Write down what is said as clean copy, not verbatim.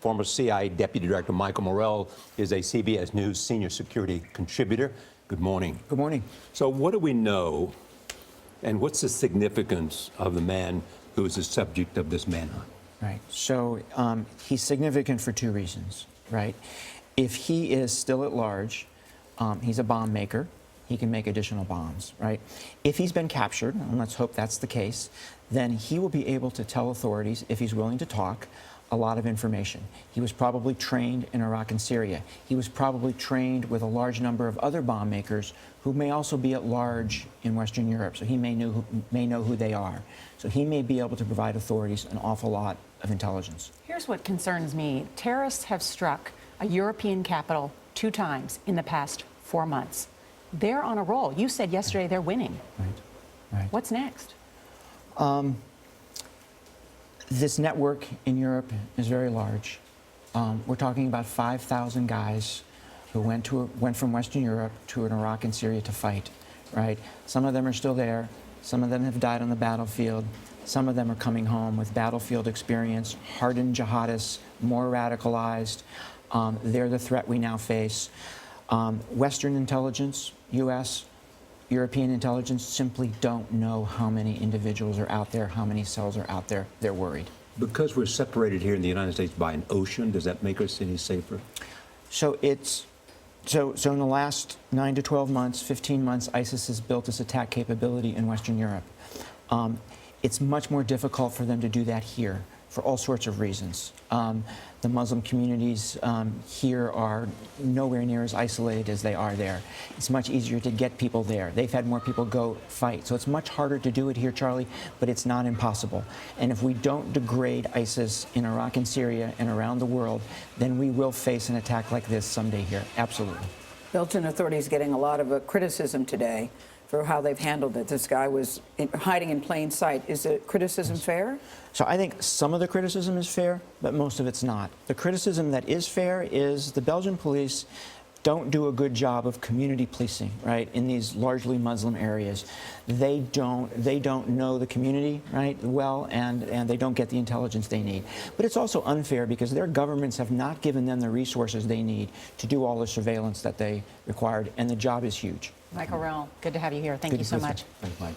former CIA Deputy Director Michael Morell is a CBS News senior security contributor. Good morning. Good morning. So what do we know, and what's the significance of the man who is the subject of this manhunt? Right. So he's significant for two reasons, right? If he is still at large, he's a bomb maker. He can make additional bombs, right? If he's been captured, and let's hope that's the case, then he will be able to tell authorities, if he's willing to talk, a lot of information. He was probably trained in Iraq and Syria. He was probably trained with a large number of other bomb makers who may also be at large in Western Europe, so he may know who they are. So he may be able to provide authorities an awful lot of intelligence. Here's what concerns me. Terrorists have struck a European capital 2 times in the past 4 months. They're on a roll. You said yesterday they're winning. Right. What's next? This network in Europe is very large. We're talking about 5,000 guys who went from Western Europe to Iraq and Syria to fight, right? Some of them are still there. Some of them have died on the battlefield. Some of them are coming home with battlefield experience, hardened jihadists, more radicalized. They're the threat we now face. Western intelligence, U.S., European intelligence simply don't know how many individuals are out there, how many cells are out there. They're worried. Because we're separated here in the United States by an ocean, does that make our city safer? So in the last 9 to 12 months, 15 months, ISIS has built this attack capability in Western Europe. It's much more difficult for them to do that here for all sorts of reasons. The Muslim communities here are nowhere near as isolated as they are there. It's much easier to get people there. They've had more people go fight. So it's much harder to do it here, Charlie, but it's not impossible. And if we don't degrade ISIS in Iraq and Syria and around the world, then we will face an attack like this someday here. Absolutely. Belgian authorities getting a lot of criticism today for how they've handled it. This guy was hiding in plain sight. Is the criticism fair? So I think some of the criticism is fair, but most of it's not. The criticism that is fair is the Belgian police don't do a good job of community policing, right, in these largely Muslim areas. They don't know the community, right, well, and they don't get the intelligence they need. But it's also unfair because their governments have not given them the resources they need to do all the surveillance that they required, and the job is huge. Michael Morell, good to have you here. Thank you so much. Thanks, Mike.